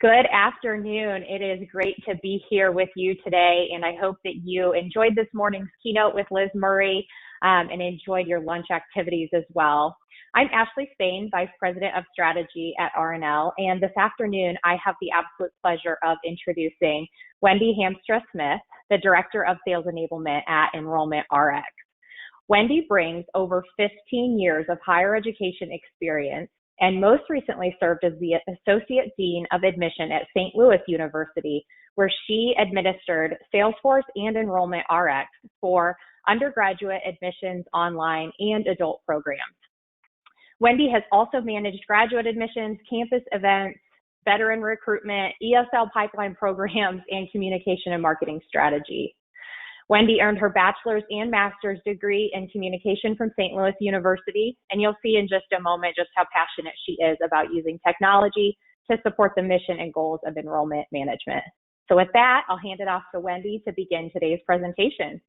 Good afternoon. It is great to be here with you today, and I hope that you enjoyed this morning's keynote with Liz Murray and enjoyed your lunch activities as well. I'm Ashley Spain, Vice President of Strategy at R&L, and this afternoon I have the absolute pleasure of introducing Wendy Hamstra-Smith, the Director of Sales Enablement at Enrollment Rx. Wendy brings over 15 years of higher education experience and most recently served as the Associate Dean of Admission at St. Louis University, where she administered Salesforce and Enrollment Rx for undergraduate admissions, online, and adult programs. Wendy has also managed graduate admissions, campus events, veteran recruitment, ESL pipeline programs, and communication and marketing strategy. Wendy earned her bachelor's and master's degree in communication from St. Louis University, and you'll see in just a moment just how passionate she is about using technology to support the mission and goals of enrollment management. So with that, I'll hand it off to Wendy to begin today's presentation.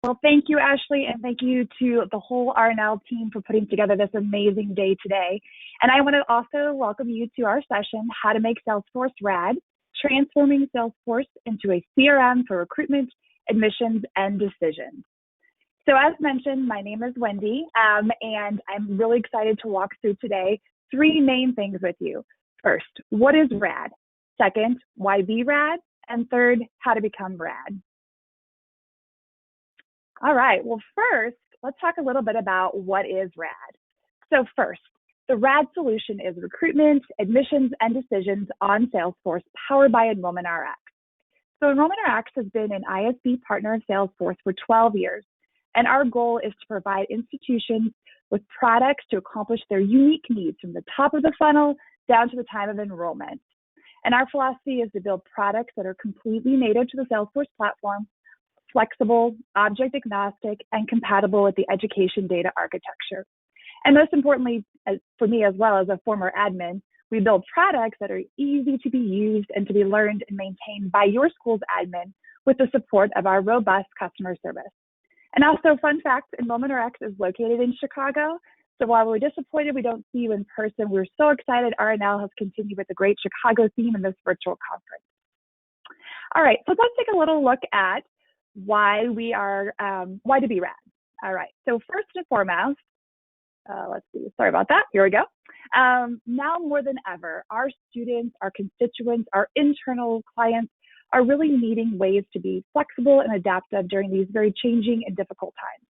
Well, thank you, Ashley, and thank you to the whole R&L team for putting together this amazing day today. And I want to also welcome you to our session, How to Make Salesforce R.A.D, Transforming Salesforce into a CRM for Recruitment, Admissions, and Decisions. So as mentioned, my name is Wendy, and I'm really excited to walk through today three main things with you. First, what is R.A.D? Second, why be R.A.D? And third, how to become R.A.D. All right, well, first, let's talk a little bit about what is R.A.D. So first, the R.A.D solution is recruitment, admissions, and decisions on Salesforce powered by Enrollment Rx. So Enrollment Rx has been an ISV partner of Salesforce for 12 years, and our goal is to provide institutions with products to accomplish their unique needs from the top of the funnel down to the time of enrollment. And our philosophy is to build products that are completely native to the Salesforce platform, flexible, object agnostic, and compatible with the education data architecture. And most importantly, for me as well as a former admin, we build products that are easy to be used and to be learned and maintained by your school's admin with the support of our robust customer service. And also, fun fact, Enrollment Rx is located in Chicago. So while we're disappointed we don't see you in person, we're so excited R&L has continued with the great Chicago theme in this virtual conference. All right, so let's take a little look at why to be R.A.D. All right, so first and foremost, let's see, sorry about that, here we go. Now more than ever, our students, our constituents, our internal clients are really needing ways to be flexible and adaptive during these very changing and difficult times.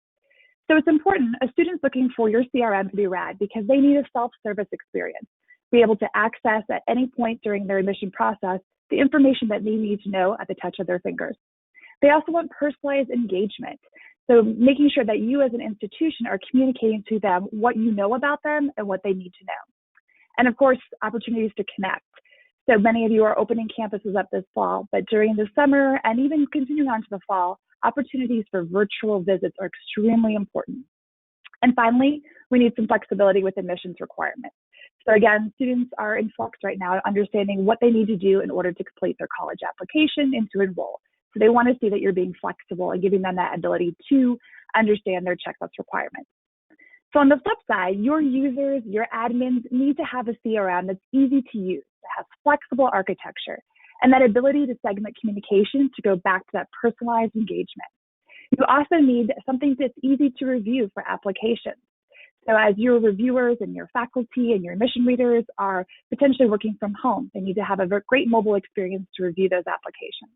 So it's important, a student's looking for your CRM to be R.A.D because they need a self-service experience, be able to access at any point during their admission process the information that they need to know at the touch of their fingers. They also want personalized engagement. So making sure that you as an institution are communicating to them what you know about them and what they need to know. And of course, opportunities to connect. So many of you are opening campuses up this fall, but during the summer and even continuing on to the fall, opportunities for virtual visits are extremely important. And finally, we need some flexibility with admissions requirements. So again, students are in flux right now, understanding what they need to do in order to complete their college application and to enroll. So they want to see that you're being flexible and giving them that ability to understand their checklist requirements. So on the flip side, your users, your admins need to have a CRM that's easy to use, that has flexible architecture, and that ability to segment communication to go back to that personalized engagement. You also need something that's easy to review for applications. So as your reviewers and your faculty and your admission readers are potentially working from home, they need to have a great mobile experience to review those applications.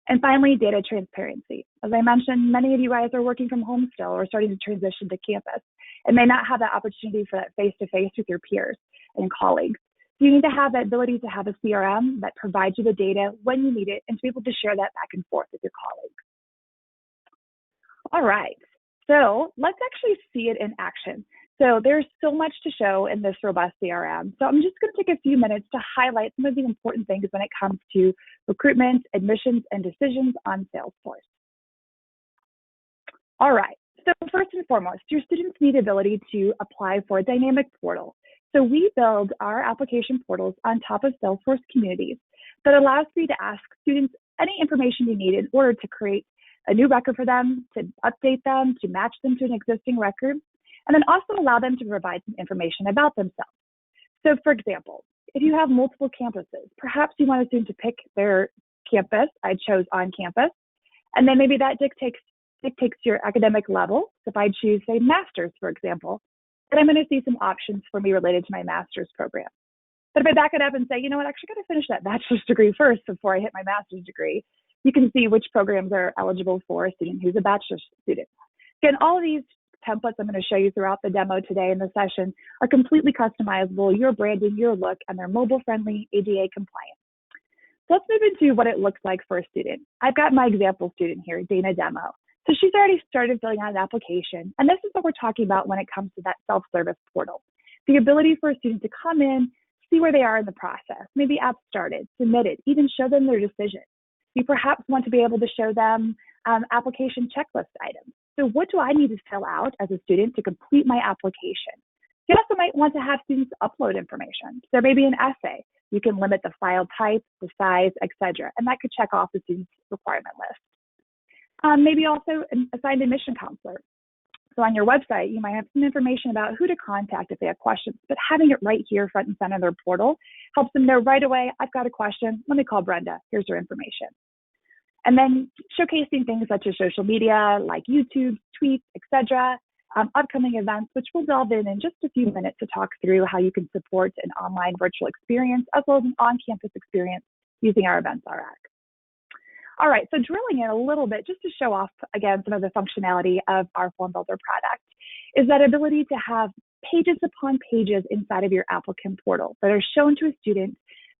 And finally, data transparency. As I mentioned, many of you guys are working from home still or starting to transition to campus and may not have that opportunity for that face-to-face with your peers and colleagues. So you need to have that ability to have a CRM that provides you the data when you need it and to be able to share that back and forth with your colleagues. All right, so let's actually see it in action. So there's so much to show in this robust CRM. So I'm just going to take a few minutes to highlight some of the important things when it comes to recruitment, admissions, and decisions on Salesforce. All right, so first and foremost, your students need the ability to apply for a dynamic portal. So we build our application portals on top of Salesforce communities that allows you to ask students any information you need in order to create a new record for them, to update them, to match them to an existing record, and then also allow them to provide some information about themselves. So for example, If you have multiple campuses, perhaps you want a student to pick their campus. I chose on campus. And then maybe that dictates your academic level. So if I choose, say, master's, for example, then I'm going to see some options for me related to my master's program. But if I back it up and say, you know what, I actually got to finish that bachelor's degree first before I hit my master's degree, you can see which programs are eligible for a student who's a bachelor's student. Again, all of these templates I'm going to show you throughout the demo today in the session are completely customizable, your branding, your look, and they're mobile-friendly, ADA compliant. So let's move into what it looks like for a student. I've got my example student here, Dana Demo. So she's already started filling out an application, and this is what we're talking about when it comes to that self-service portal. The ability for a student to come in, see where they are in the process, maybe app started, submitted, even show them their decision. You perhaps want to be able to show them application checklist items. So what do I need to fill out as a student to complete my application? You also might want to have students upload information. There may be an essay. You can limit the file type, the size, etc., and that could check off the student's requirement list. Maybe also assign a mission counselor. So on your website, you might have some information about who to contact if they have questions, but having it right here front and center of their portal helps them know right away, I've got a question, let me call Brenda, here's her information. And then showcasing things such as social media, like YouTube, tweets, etc., upcoming events, which we'll delve in just a few minutes to talk through how you can support an online virtual experience as well as an on-campus experience using our Events Rx. All right, so drilling in a little bit, just to show off, again, some of the functionality of our Form Builder product, is that ability to have pages upon pages inside of your applicant portal that are shown to a student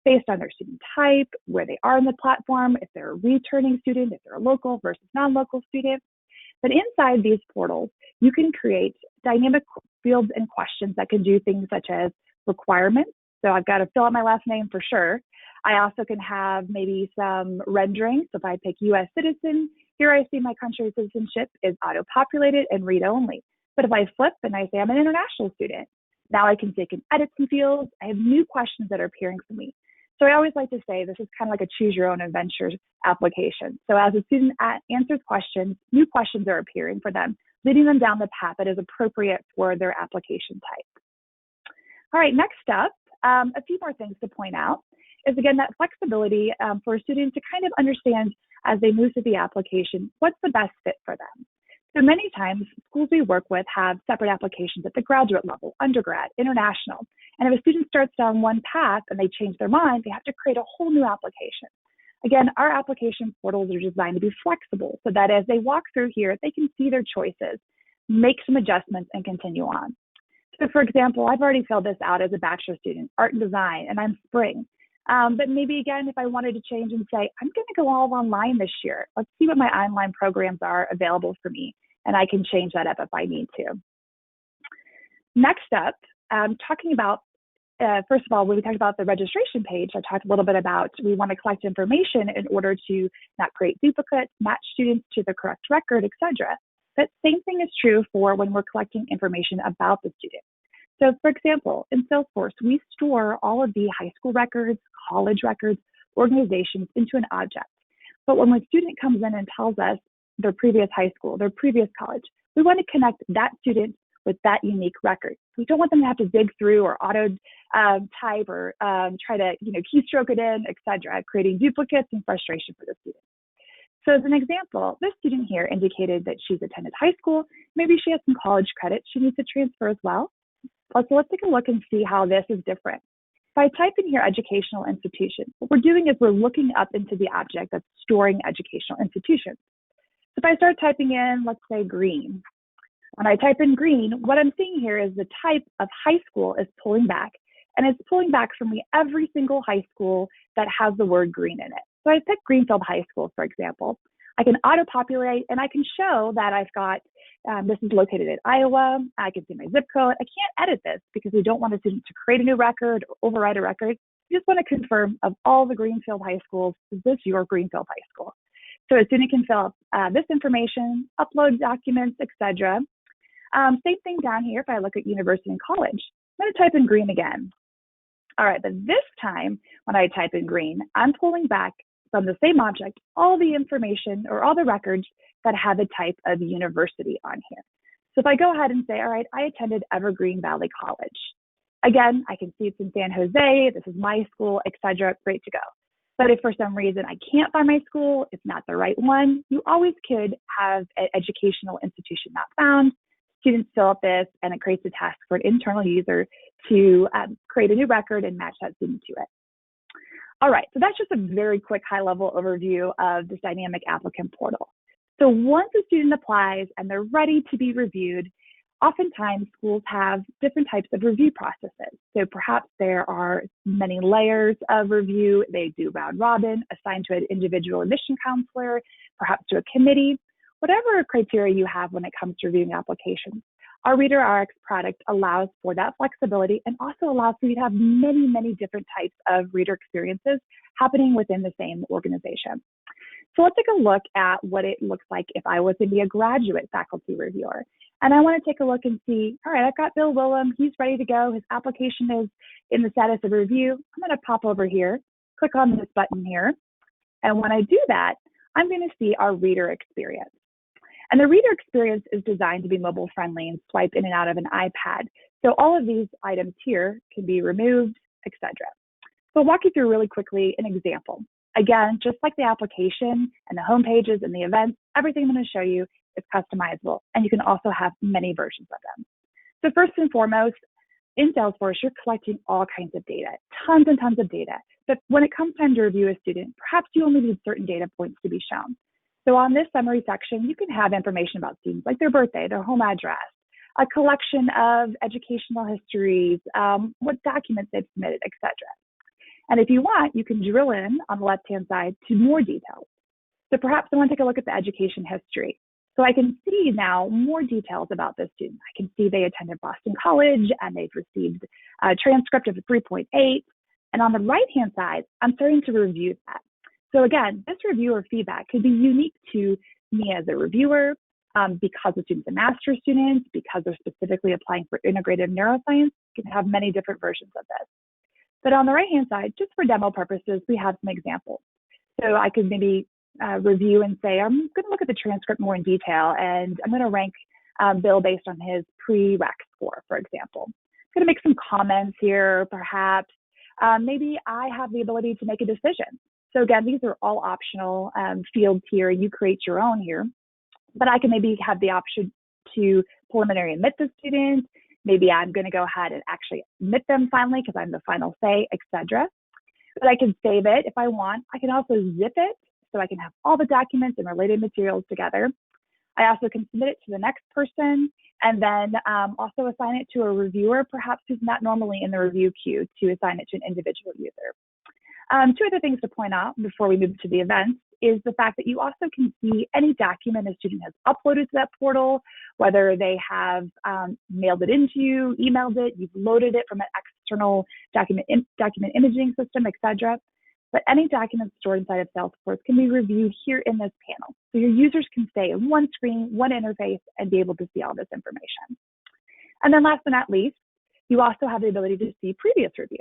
based on their student type, where they are in the platform, if they're a returning student, if they're a local versus non-local student. But inside these portals, you can create dynamic fields and questions that can do things such as requirements. So I've got to fill out my last name for sure. I also can have maybe some rendering. So if I pick U.S. citizen, here I see my country citizenship is auto-populated and read-only. But if I flip and I say I'm an international student, now I can edit some fields. I have new questions that are appearing for me. So I always like to say this is kind of like a choose your own adventure application. So as a student answers questions, new questions are appearing for them, leading them down the path that is appropriate for their application type. All right, next up, a few more things to point out is, again, that flexibility for a student to kind of understand as they move through the application, what's the best fit for them. So many times, schools we work with have separate applications at the graduate level, undergrad, international. And if a student starts down one path and they change their mind, they have to create a whole new application. Again, our application portals are designed to be flexible so that as they walk through here, they can see their choices, make some adjustments, and continue on. So for example, I've already filled this out as a bachelor student, art and design, and I'm spring. But maybe, again, if I wanted to change and say, I'm going to go all online this year, let's see what my online programs are available for me. And I can change that up if I need to. Next up, talking about, first of all, when we talked about the registration page, I talked a little bit about we want to collect information in order to not create duplicates, match students to the correct record, etc. That same thing is true for when we're collecting information about the student. So for example, in Salesforce, we store all of the high school records, college records, organizations into an object. But when a student comes in and tells us their previous high school, their previous college, we want to connect that student with that unique record. We don't want them to have to dig through or auto type or try to keystroke it in, etc., creating duplicates and frustration for the student. So as an example, this student here indicated that she's attended high school. Maybe she has some college credit she needs to transfer as well. So let's take a look and see how this is different. If I type in here educational institution, what we're doing is we're looking up into the object that's storing educational institutions. So if I start typing in, let's say green, when I type in green, what I'm seeing here is the type of high school is pulling back, and it's pulling back for me every single high school that has the word green in it. So I pick Greenfield High School, for example. I can auto-populate, and I can show that I've got, this is located in Iowa. I can see my zip code. I can't edit this because we don't want a student to create a new record or override a record. We just want to confirm of all the Greenfield High Schools, is this your Greenfield High School? So a student can fill out this information, upload documents, etc. Same thing down here if I look at university and college. I'm going to type in green again. All right, but this time when I type in green, I'm pulling back from the same object all the information or all the records that have the type of university on here. So if I go ahead and say, all right, I attended Evergreen Valley College. Again, I can see it's in San Jose, this is my school, etc. Great to go. But if for some reason I can't find my school, it's not the right one, you always could have an educational institution not found. Students fill out this, and it creates a task for an internal user to create a new record and match that student to it. All right, so that's just a very quick high-level overview of this dynamic applicant portal. So once a student applies and they're ready to be reviewed, oftentimes schools have different types of review processes. So perhaps there are many layers of review. They do round robin, assigned to an individual admission counselor, perhaps to a committee, whatever criteria you have when it comes to reviewing applications. Our Reader Rx product allows for that flexibility and also allows for you to have many, many different types of reader experiences happening within the same organization. So let's take a look at what it looks like if I was to be a graduate faculty reviewer. And I want to take a look and see, all right, I've got Bill Willem, he's ready to go. His application is in the status of review. I'm going to pop over here, click on this button here. And when I do that, I'm going to see our reader experience. And the reader experience is designed to be mobile friendly and swipe in and out of an iPad. So all of these items here can be removed, etc. So I'll walk you through really quickly an example. Again, just like the application and the home pages and the events, everything I'm going to show you is customizable, and you can also have many versions of them. So first and foremost, in Salesforce, you're collecting all kinds of data, tons and tons of data. But when it comes time to review a student, perhaps you only need certain data points to be shown. So on this summary section, you can have information about students like their birthday, their home address, a collection of educational histories, what documents they've submitted, etc. And if you want, you can drill in on the left-hand side to more details. So perhaps I want to take a look at the education history. So I can see now more details about this student. I can see they attended Boston College and they've received a transcript of a 3.8. And on the right-hand side, I'm starting to review that. So again, this review or feedback could be unique to me as a reviewer because the student's a master's student, because they're specifically applying for integrative neuroscience. You can have many different versions of this. But on the right-hand side, just for demo purposes, we have some examples. So I could maybe review and say, I'm going to look at the transcript more in detail, and I'm going to rank Bill based on his pre-req score, for example. I'm going to make some comments here, perhaps. Maybe I have the ability to make a decision. So again, these are all optional fields here. You create your own here. But I can maybe have the option to preliminary admit the student. Maybe I'm going to go ahead and actually admit them finally because I'm the final say, etc. But I can save it if I want. I can also zip it so I can have all the documents and related materials together. I also can submit it to the next person and then also assign it to a reviewer, perhaps who's not normally in the review queue, to assign it to an individual user. Two other things to point out before we move to the events is the fact that you also can see any document a student has uploaded to that portal, whether they have mailed it into you, emailed it, you've loaded it from an external document imaging system, etc. But any documents stored inside of Salesforce can be reviewed here in this panel. So your users can stay in one screen, one interface, and be able to see all this information. And then last but not least, you also have the ability to see previous reviews.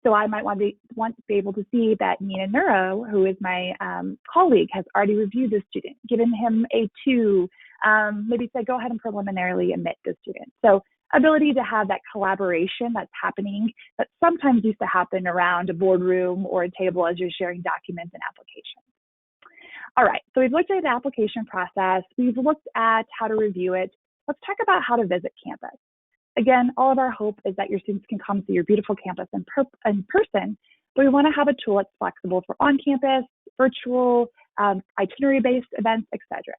So I might want to be able to see that Nina Neuro, who is my colleague, has already reviewed the student, given him a 2, maybe say, go ahead and preliminarily admit the student. So ability to have that collaboration that's happening that sometimes used to happen around a boardroom or a table as you're sharing documents and applications. All right, so we've looked at the application process. We've looked at how to review it. Let's talk about how to visit campus. Again, all of our hope is that your students can come to your beautiful campus in person, but we want to have a tool that's flexible for on-campus, virtual, itinerary-based events, etc.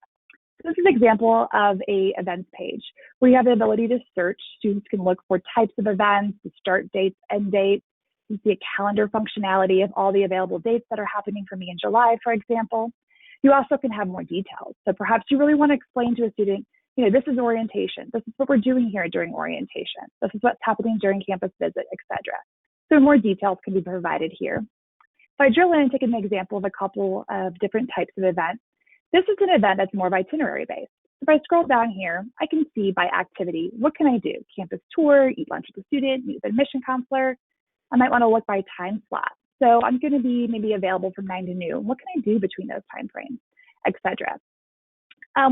So this is an example of a events page where you have the ability to search. Students can look for types of events, the start dates, end dates. You see a calendar functionality of all the available dates that are happening for me in July, for example. You also can have more details. So perhaps you really want to explain to a student, you know, this is orientation. This is what we're doing here during orientation. This is what's happening during campus visit, etc. So more details can be provided here. If I drill in and take an example of a couple of different types of events, this is an event that's more of itinerary based. If I scroll down here, I can see by activity, what can I do? Campus tour, eat lunch with a student, meet with an admission counselor. I might want to look by time slot. So I'm going to be maybe available from 9 to noon. What can I do between those time frames, etc.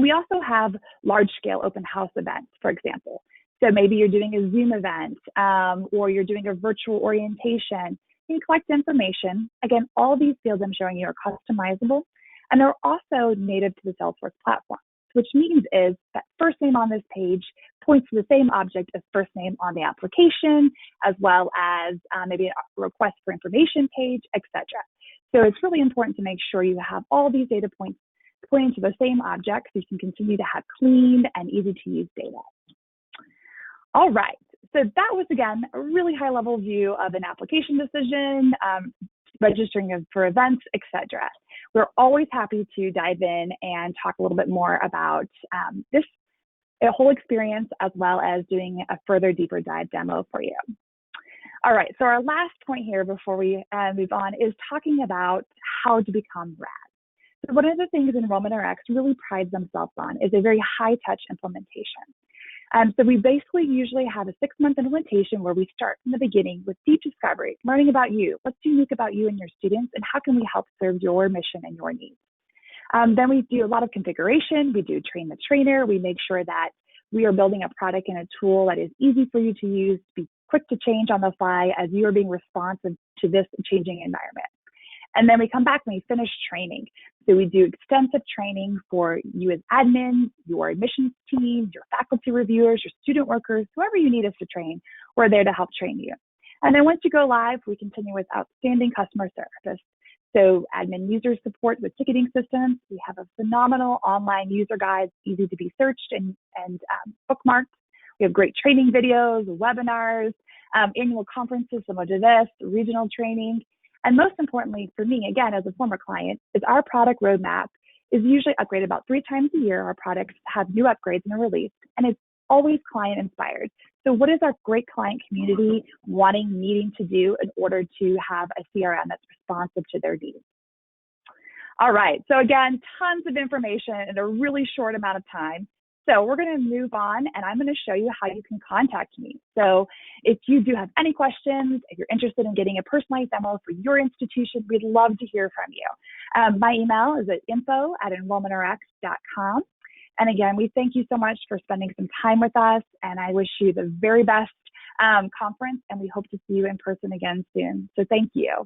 We also have large-scale open house events, for example. So maybe you're doing a Zoom event or you're doing a virtual orientation. You collect information. Again, all these fields I'm showing you are customizable, and they're also native to the Salesforce platform, which means is that first name on this page points to the same object as first name on the application, as well as maybe a request for information page, etc. So it's really important to make sure you have all these data points pointing to the same object so you can continue to have clean and easy to use data. All right, so that was, again, a really high-level view of an application decision, registering for events, etc. We're always happy to dive in and talk a little bit more about this whole experience, as well as doing a further deeper dive demo for you. All right, so our last point here before we move on is talking about how to become R.A.D. So one of the things Enrollment Rx really prides themselves on is a very high-touch implementation. So we basically usually have a 6-month implementation where we start from the beginning with deep discovery, learning about you, what's unique about you and your students, and how can we help serve your mission and your needs. Then we do a lot of configuration. We do train the trainer. We make sure that we are building a product and a tool that is easy for you to use, be quick to change on the fly as you are being responsive to this changing environment. And then we come back and we finish training. So we do extensive training for you as admins, your admissions team, your faculty reviewers, your student workers, whoever you need us to train, we're there to help train you. And then once you go live, we continue with outstanding customer service. So admin user support with ticketing systems. We have a phenomenal online user guide, easy to be searched and bookmarked. We have great training videos, webinars, annual conferences similar to this, regional training. And most importantly for me, again, as a former client, is our product roadmap is usually upgraded about 3 times a year. Our products have new upgrades and are released, and it's always client inspired. So what is our great client community needing to do in order to have a CRM that's responsive to their needs? All right, so again, tons of information in a really short amount of time. So we're going to move on, and I'm going to show you how you can contact me. So if you do have any questions, if you're interested in getting a personalized demo for your institution, we'd love to hear from you. My email is at info@enrollmentrx.com. And again, we thank you so much for spending some time with us, and I wish you the very best conference, and we hope to see you in person again soon. So thank you.